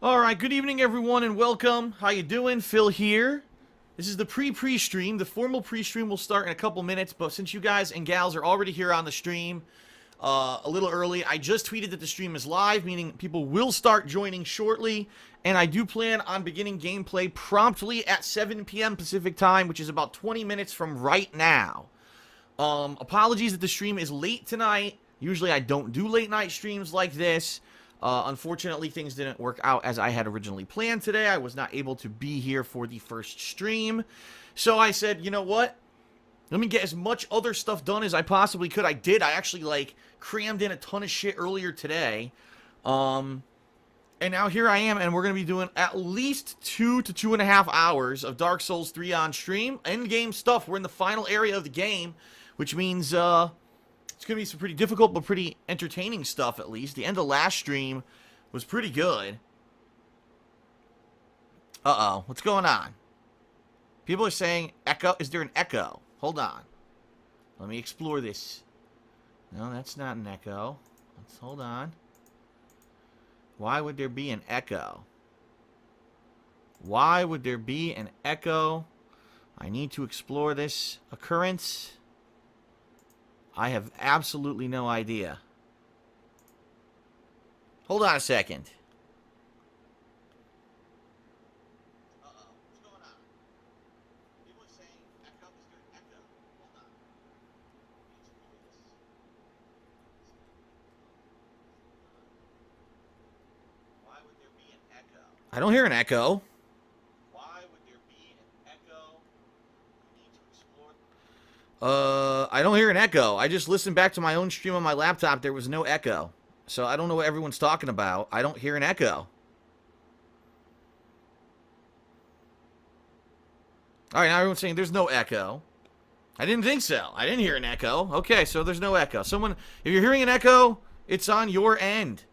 All right, good evening, everyone, and welcome. How you doing? Phil here. This is the pre-stream. The formal pre-stream will start in a couple minutes, but since you guys and gals are already here on the stream a little early, I just tweeted that the stream is live, meaning people will start joining shortly, and I do plan on beginning gameplay promptly at 7 p.m. Pacific time, which is about 20 minutes from right now. Apologies that the stream is late tonight. Usually I don't do late night streams like this. Unfortunately, things didn't work out as I had originally planned today. I was not able to be here for the first stream. So I said, you know what? Let me get as much other stuff done as I possibly could. I did. I actually, crammed in a ton of shit earlier today. And now here I am, and we're going to be doing at least 2 to 2.5 hours of Dark Souls 3 on stream. End-game stuff. We're in the final area of the game, which means, it's going to be some pretty difficult, but pretty entertaining stuff, at least. The end of last stream was pretty good. Uh-oh. What's going on? People are saying echo. Is there an echo? Hold on. Let me explore this. No, that's not an echo. Let's hold on. Why would there be an echo? Why would there be an echo? I need to explore this occurrence. I have absolutely no idea. Hold on a second. Uh-oh. What's going on? People are saying echo. Is there an echo? Hold on. Why would there be an echo? I don't hear an echo. Why would there be an echo? We need to explore. I don't hear an echo. I just listened back to my own stream on my laptop. There was no echo. So I don't know what everyone's talking about. I don't hear an echo. Alright, now everyone's saying there's no echo. I didn't think so. I didn't hear an echo. Okay, so there's no echo. Someone, if you're hearing an echo, it's on your end.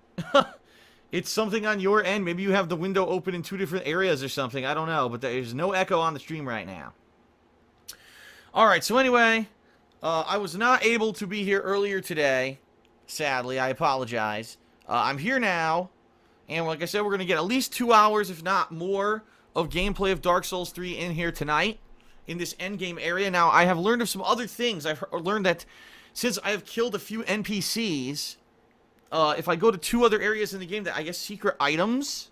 It's something on your end. Maybe you have the window open in 2 different areas or something. I don't know, but there's no echo on the stream right now. Alright, so anyway, I was not able to be here earlier today. Sadly, I apologize. I'm here now, and like I said, we're going to get at least 2 hours, if not more, of gameplay of Dark Souls 3 in here tonight, in this endgame area. Now, I have learned of some other things. I've learned that since I have killed a few NPCs, if I go to 2 other areas in the game, that I guess secret items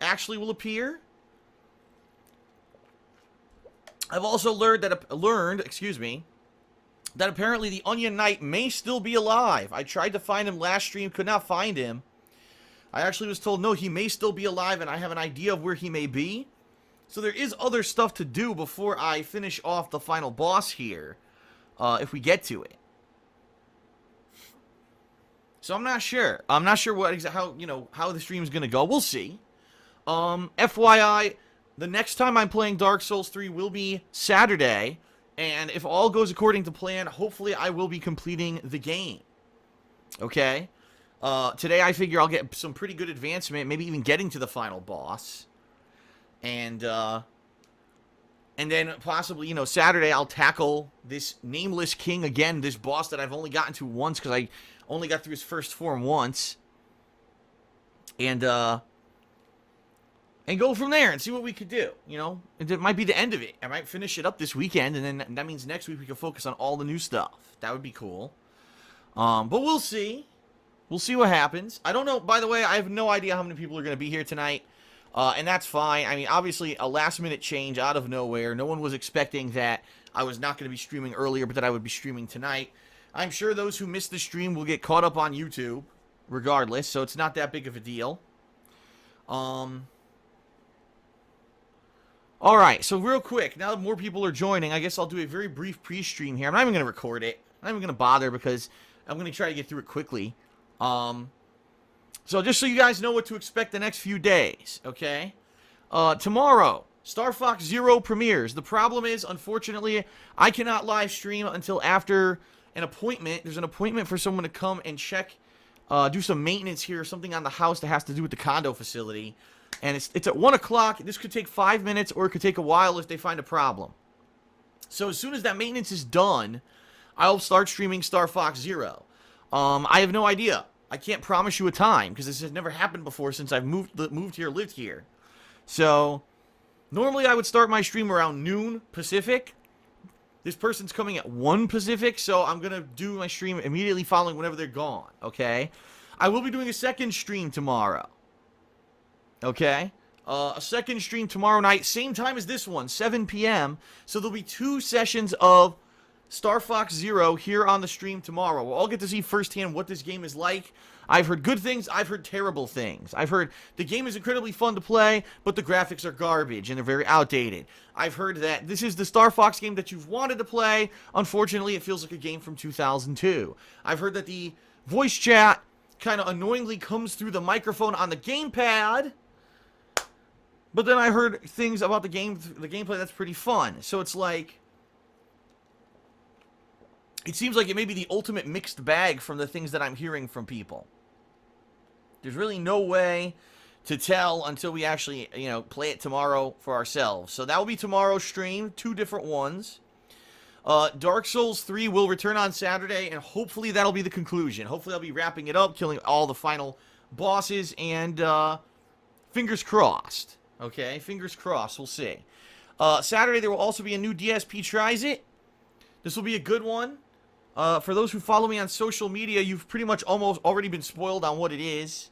actually will appear. I've also learned that that apparently the Onion Knight may still be alive. I tried to find him last stream, could not find him. I actually was told, no, he may still be alive, and I have an idea of where he may be. So there is other stuff to do before I finish off the final boss here, if we get to it. So I'm not sure. I'm not sure how the stream is gonna go. We'll see. FYI. The next time I'm playing Dark Souls 3 will be Saturday, and if all goes according to plan, hopefully I will be completing the game. Okay? Today I figure I'll get some pretty good advancement, maybe even getting to the final boss. And then possibly, Saturday I'll tackle this Nameless King again, this boss that I've only gotten to once, because I only got through his first form once. And go from there and see what we could do, It might be the end of it. I might finish it up this weekend, and then that means next week we can focus on all the new stuff. That would be cool. But we'll see. We'll see what happens. I don't know. By the way, I have no idea how many people are going to be here tonight. And that's fine. I mean, obviously, a last-minute change out of nowhere. No one was expecting that I was not going to be streaming earlier, but that I would be streaming tonight. I'm sure those who missed the stream will get caught up on YouTube, regardless, so it's not that big of a deal. Alright, so real quick, now that more people are joining, I guess I'll do a very brief pre-stream here. I'm not even going to record it. I'm not even going to bother because I'm going to try to get through it quickly. So just so you guys know what to expect the next few days, okay? Tomorrow, Star Fox Zero premieres. The problem is, unfortunately, I cannot live stream until after an appointment. There's an appointment for someone to come and check, do some maintenance here, something on the house that has to do with the condo facility. And it's at 1 o'clock. This could take 5 minutes, or it could take a while if they find a problem. So as soon as that maintenance is done, I'll start streaming Star Fox Zero. I have no idea. I can't promise you a time because this has never happened before since I've moved here, lived here. So normally I would start my stream around noon Pacific. This person's coming at 1 Pacific, so I'm going to do my stream immediately following whenever they're gone, okay? I will be doing a second stream tomorrow, okay? A second stream tomorrow night, same time as this one, 7 p.m. So there'll be 2 sessions of Star Fox Zero here on the stream tomorrow. We'll all get to see firsthand what this game is like. I've heard good things, I've heard terrible things. I've heard the game is incredibly fun to play, but the graphics are garbage and they're very outdated. I've heard that this is the Star Fox game that you've wanted to play. Unfortunately, it feels like a game from 2002. I've heard that the voice chat kind of annoyingly comes through the microphone on the gamepad. But then I heard things about the gameplay that's pretty fun. So it's like, it seems like it may be the ultimate mixed bag from the things that I'm hearing from people. There's really no way to tell until we actually, play it tomorrow for ourselves. So that will be tomorrow's stream, 2 different ones. Dark Souls 3 will return on Saturday, and hopefully that'll be the conclusion. Hopefully I'll be wrapping it up, killing all the final bosses, and fingers crossed. Okay, fingers crossed, we'll see. Saturday there will also be a new DSP Tries It. This will be a good one. For those who follow me on social media, you've pretty much almost already been spoiled on what it is.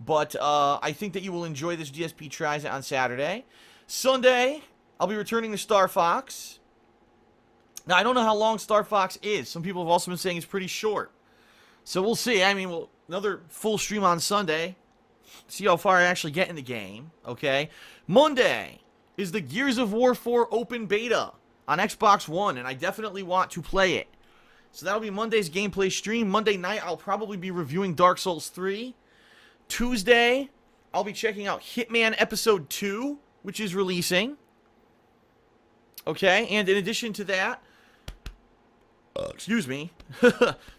But I think that you will enjoy this DSP Tries It on Saturday. Sunday, I'll be returning to Star Fox. Now, I don't know how long Star Fox is. Some people have also been saying it's pretty short. So we'll see. I mean, another full stream on Sunday. See how far I actually get in the game. Okay. Monday is the Gears of War 4 open beta on Xbox One, and I definitely want to play it. So that'll be Monday's gameplay stream. Monday night, I'll probably be reviewing Dark Souls 3. Tuesday, I'll be checking out Hitman Episode 2, which is releasing. Okay, and in addition to that, excuse me,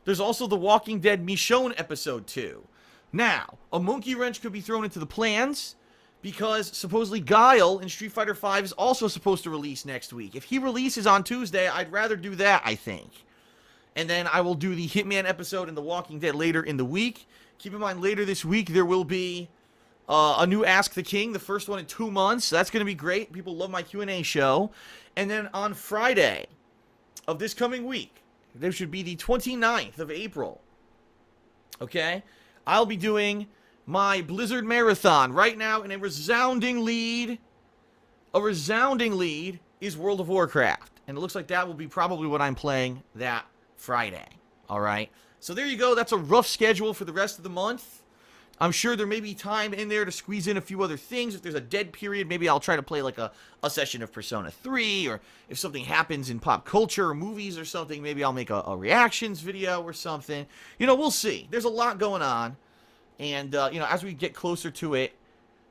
there's also The Walking Dead Michonne Episode 2. Now, a monkey wrench could be thrown into the plans because supposedly Guile in Street Fighter V is also supposed to release next week. If he releases on Tuesday, I'd rather do that, I think. And then I will do the Hitman episode and The Walking Dead later in the week. Keep in mind, later this week, there will be a new Ask the King, the first one in 2 months. That's going to be great. People love my Q&A show. And then on Friday of this coming week, there should be the 29th of April, okay, I'll be doing my Blizzard Marathon. Right now, in a resounding lead is World of Warcraft. And it looks like that will be probably what I'm playing that Friday. All right. So there you go. That's a rough schedule for the rest of the month. I'm sure there may be time in there to squeeze in a few other things. If there's a dead period, maybe I'll try to play like a session of Persona 3, or if something happens in pop culture or movies or something, maybe I'll make a reactions video or something. We'll see. There's a lot going on. And, as we get closer to it,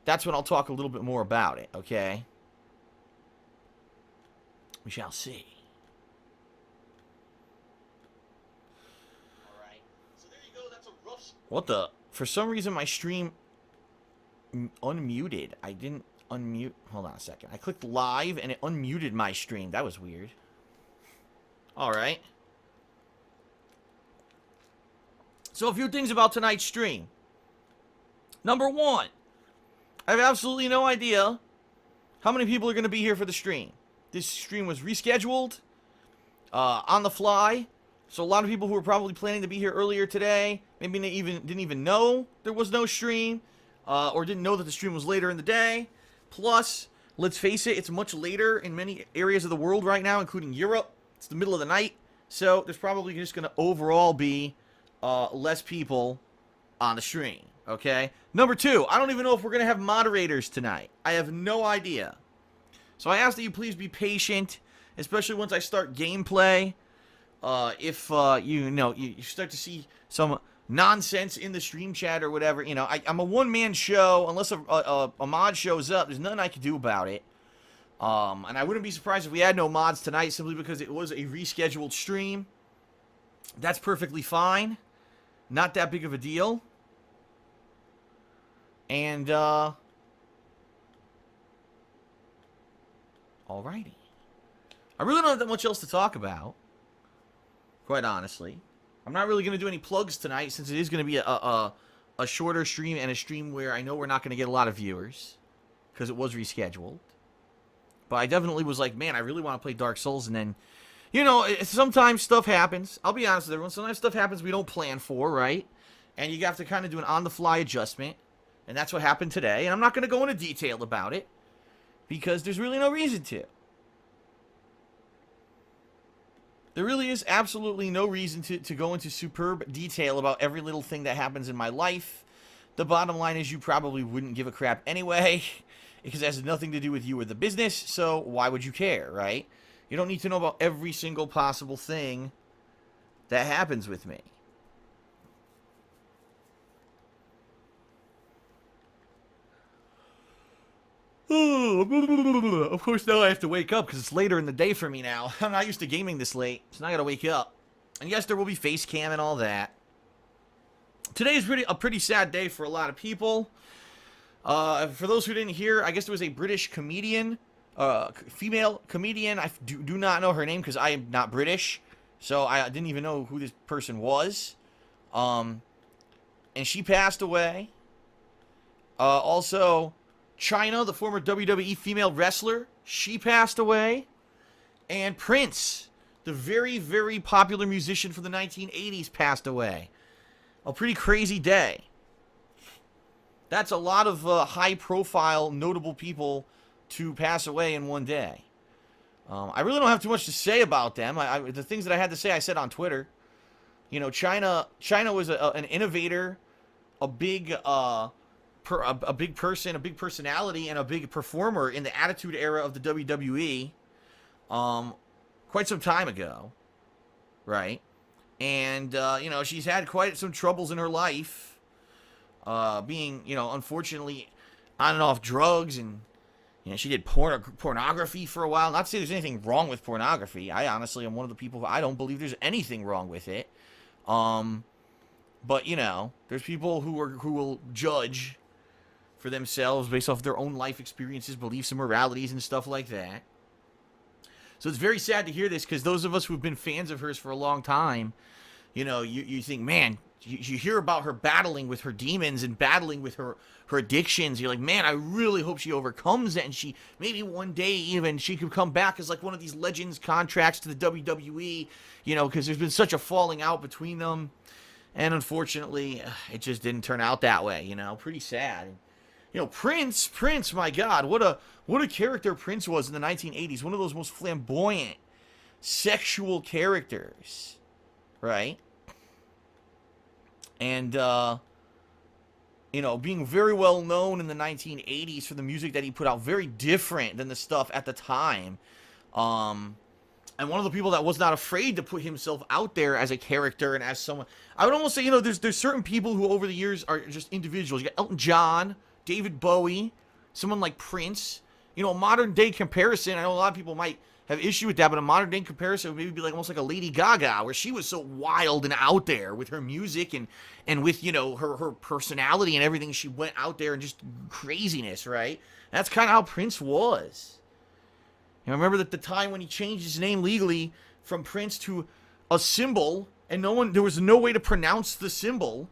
that's when I'll talk a little bit more about it, okay? We shall see. What the? For some reason, my stream unmuted. I didn't unmute. Hold on a second. I clicked live, and it unmuted my stream. That was weird. Alright. So, a few things about tonight's stream. Number 1. I have absolutely no idea how many people are going to be here for the stream. This stream was rescheduled on the fly. So a lot of people who were probably planning to be here earlier today, maybe they didn't even know there was no stream, or didn't know that the stream was later in the day. Plus, let's face it, it's much later in many areas of the world right now, including Europe. It's the middle of the night, so there's probably just going to overall be less people on the stream, okay? Number 2, I don't even know if we're going to have moderators tonight. I have no idea. So I ask that you please be patient, especially once I start gameplay. If you start to see some nonsense in the stream chat or whatever, I'm a one-man show. Unless a mod shows up, there's nothing I can do about it. And I wouldn't be surprised if we had no mods tonight, simply because it was a rescheduled stream. That's perfectly fine. Not that big of a deal. And, alrighty. I really don't have that much else to talk about, quite honestly. I'm not really going to do any plugs tonight since it is going to be a shorter stream and a stream where I know we're not going to get a lot of viewers because it was rescheduled. But I definitely was like, man, I really want to play Dark Souls. And then, you know, sometimes stuff happens. I'll be honest with everyone. Sometimes stuff happens we don't plan for, right? And you have to kind of do an on-the-fly adjustment. And that's what happened today. And I'm not going to go into detail about it because there's really no reason to. There really is absolutely no reason to go into superb detail about every little thing that happens in my life. The bottom line is you probably wouldn't give a crap anyway because it has nothing to do with you or the business, so why would you care, right? You don't need to know about every single possible thing that happens with me. Of course, now I have to wake up because it's later in the day for me now. I'm not used to gaming this late, so now I gotta wake up. And yes, there will be face cam and all that. Today is a pretty sad day for a lot of people. For those who didn't hear, I guess there was a British comedian, female comedian. I do not know her name because I am not British, so I didn't even know who this person was. And she passed away. Also, Chyna, the former WWE female wrestler, she passed away. And Prince, the very, very popular musician from the 1980s, passed away. A pretty crazy day. That's a lot of high-profile, notable people to pass away in one day. I really don't have too much to say about them. The things that I had to say, I said on Twitter. You know, Chyna was an innovator, a big person, a big personality, and a big performer in the Attitude Era of the WWE quite some time ago, right? And, you know, she's had quite some troubles in her life, being, you know, unfortunately on and off drugs, and, you know, she did pornography for a while. Not to say there's anything wrong with pornography. I honestly am one of the people who I don't believe there's anything wrong with it. But, you know, there's people who will judge for themselves based off their own life experiences, beliefs, and moralities and stuff like that. So it's very sad to hear this because those of us who've been fans of hers for a long time, you know, you think, man, you hear about her battling with her demons and battling with her addictions. You're like, man, I really hope she overcomes it, and she maybe one day even she could come back as like one of these legends contracts to the WWE, you know, because there's been such a falling out between them. And unfortunately, it just didn't turn out that way, you know, pretty sad. You know, Prince, my God, what a character Prince was in the 1980s. One of those most flamboyant, sexual characters, right? And, you know, being very well known in the 1980s for the music that he put out, very different than the stuff at the time. And one of the people that was not afraid to put himself out there as a character and as someone. I would almost say, you know, there's certain people who over the years are just individuals. You got Elton John, David Bowie, someone like Prince. You know, a modern day comparison, I know a lot of people might have issue with that, but a modern day comparison would maybe be like almost like a Lady Gaga, where she was so wild and out there with her music and with, you know, her personality and everything. She went out there and just craziness, right? That's kind of how Prince was. You know, remember that the time when he changed his name legally from Prince to a symbol, and there was no way to pronounce the symbol.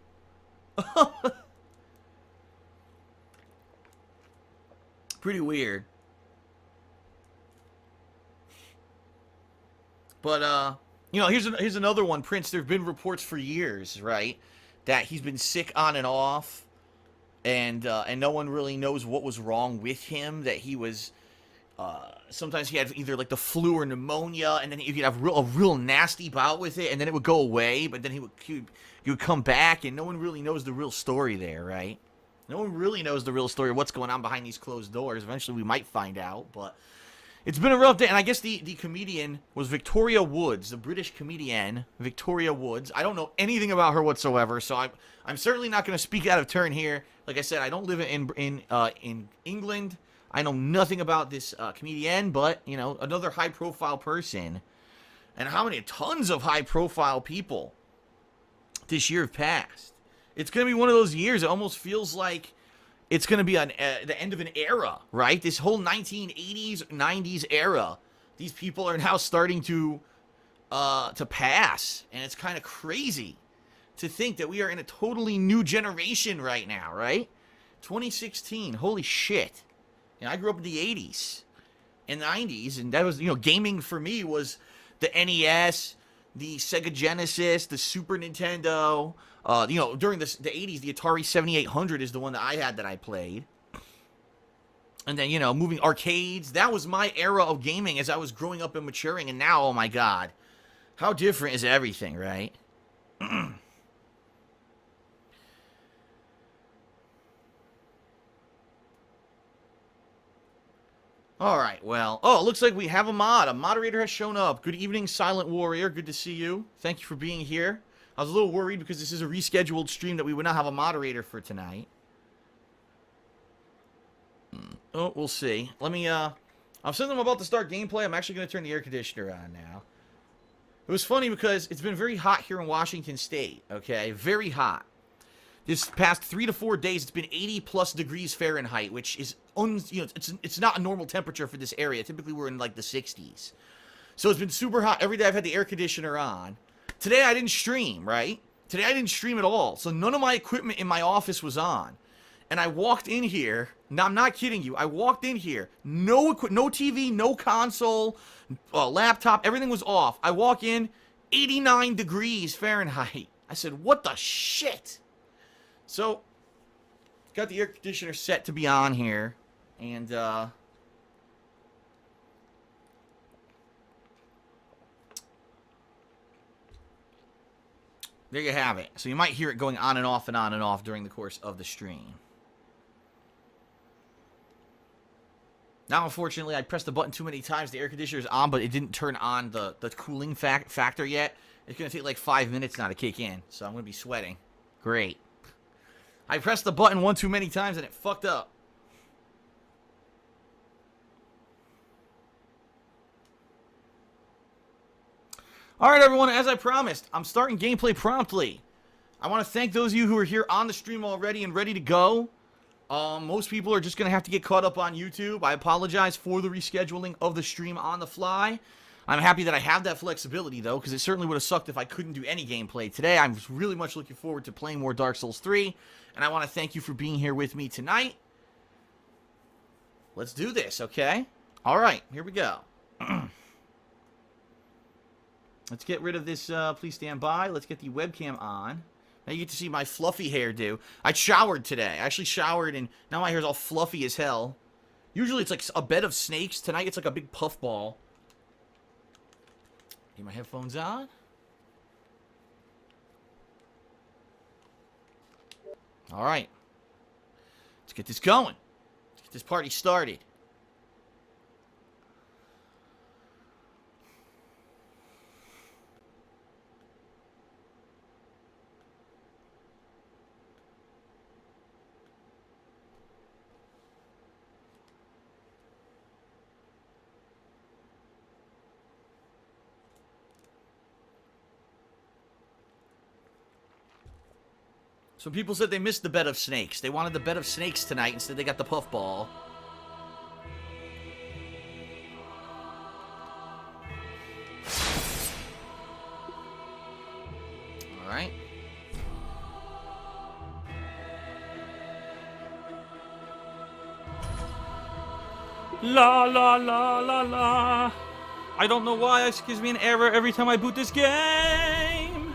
Pretty weird. But, you know, here's another one. Prince, there have been reports for years, right, that he's been sick on and off, and no one really knows what was wrong with him, that he was, sometimes he had either, like, the flu or pneumonia, and then he could have a real nasty bout with it, and then it would go away, but then he would come back, and no one really knows the real story there, right? No one really knows the real story of what's going on behind these closed doors. Eventually we might find out, but it's been a rough day. And I guess the comedian was Victoria Woods, the British comedian, Victoria Woods. I don't know anything about her whatsoever, so I'm certainly not going to speak out of turn here. Like I said, I don't live in England. I know nothing about this comedian, but, you know, another high-profile person. And how many tons of high-profile people this year have passed. It's going to be one of those years. It almost feels like it's going to be the end of an era, right? This whole 1980s, 90s era. These people are now starting to to pass, and it's kind of crazy to think that we are in a totally new generation right now, right? 2016, holy shit. I grew up in the 80s and 90s, and that was, gaming for me was the NES, the Sega Genesis, the Super Nintendo. During the 80s, the Atari 7800 is the one that I had that I played. And then, moving arcades. That was my era of gaming as I was growing up and maturing. And now, oh my God, how different is everything, right? All right, well, it looks like we have a mod. A moderator has shown up. Good evening, Silent Warrior. Good to see you. Thank you for being here. I was a little worried because this is a rescheduled stream that we would not have a moderator for tonight. Oh, we'll see. Let me, since I'm about to start gameplay, I'm actually going to turn the air conditioner on now. It was funny because it's been very hot here in Washington State, okay? Very hot. This past 3 to 4 days, it's been 80+ degrees Fahrenheit, which is, it's not a normal temperature for this area. Typically, we're in, like, the 60s. So it's been super hot. Every day I've had the air conditioner on. Today, I didn't stream, right? Today, I didn't stream at all. So none of my equipment in my office was on. And I walked in here. Now, I'm not kidding you. I walked in here. No TV, no console, laptop. Everything was off. I walk in, 89 degrees Fahrenheit. I said, what the shit? So, got the air conditioner set to be on here. And, there you have it. So you might hear it going on and off during the course of the stream. Now, unfortunately, I pressed the button too many times. The air conditioner is on, but it didn't turn on the cooling factor yet. It's going to take like 5 minutes now to kick in, so I'm going to be sweating. Great. I pressed the button one too many times, and it fucked up. All right, everyone, as I promised, I'm starting gameplay promptly. I want to thank those of you who are here on the stream already and ready to go. Most people are just going to have to get caught up on YouTube. I apologize for the rescheduling of the stream on the fly. I'm happy that I have that flexibility, though, because it certainly would have sucked if I couldn't do any gameplay today. I'm really much looking forward to playing more Dark Souls 3, and I want to thank you for being here with me tonight. Let's do this, okay? All right, here we go. Let's get rid of this, please stand by. Let's get the webcam on. Now you get to see my fluffy hairdo. I showered today. I actually showered, and now my hair's all fluffy as hell. Usually it's like a bed of snakes. Tonight it's like a big puffball. Get my headphones on. All right. Let's get this going. Let's get this party started. Some people said they missed the bed of snakes. They wanted the bed of snakes tonight. Instead, they got the puffball. All right. La la la la la. I don't know why it gives me an error every time I boot this game.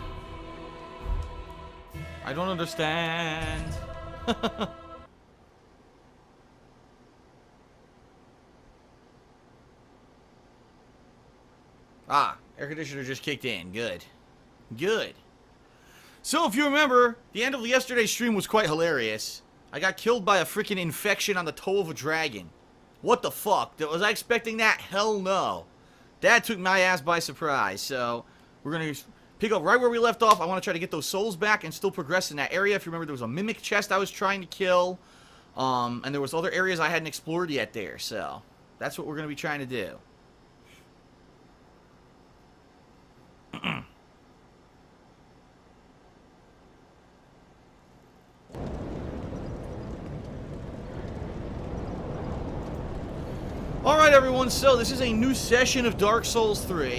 I don't understand. Air conditioner just kicked in. Good. Good. So if you remember, the end of yesterday's stream was quite hilarious. I got killed by a freaking infection on the toe of a dragon. What the fuck? Was I expecting that? Hell no. That took my ass by surprise. So we're going to pick up right where we left off. I want to try to get those souls back and still progress in that area. If you remember, there was a mimic chest I was trying to kill. And there was other areas I hadn't explored yet there. So that's what we're going to be trying to do. Alright everyone, so this is a new session of Dark Souls 3.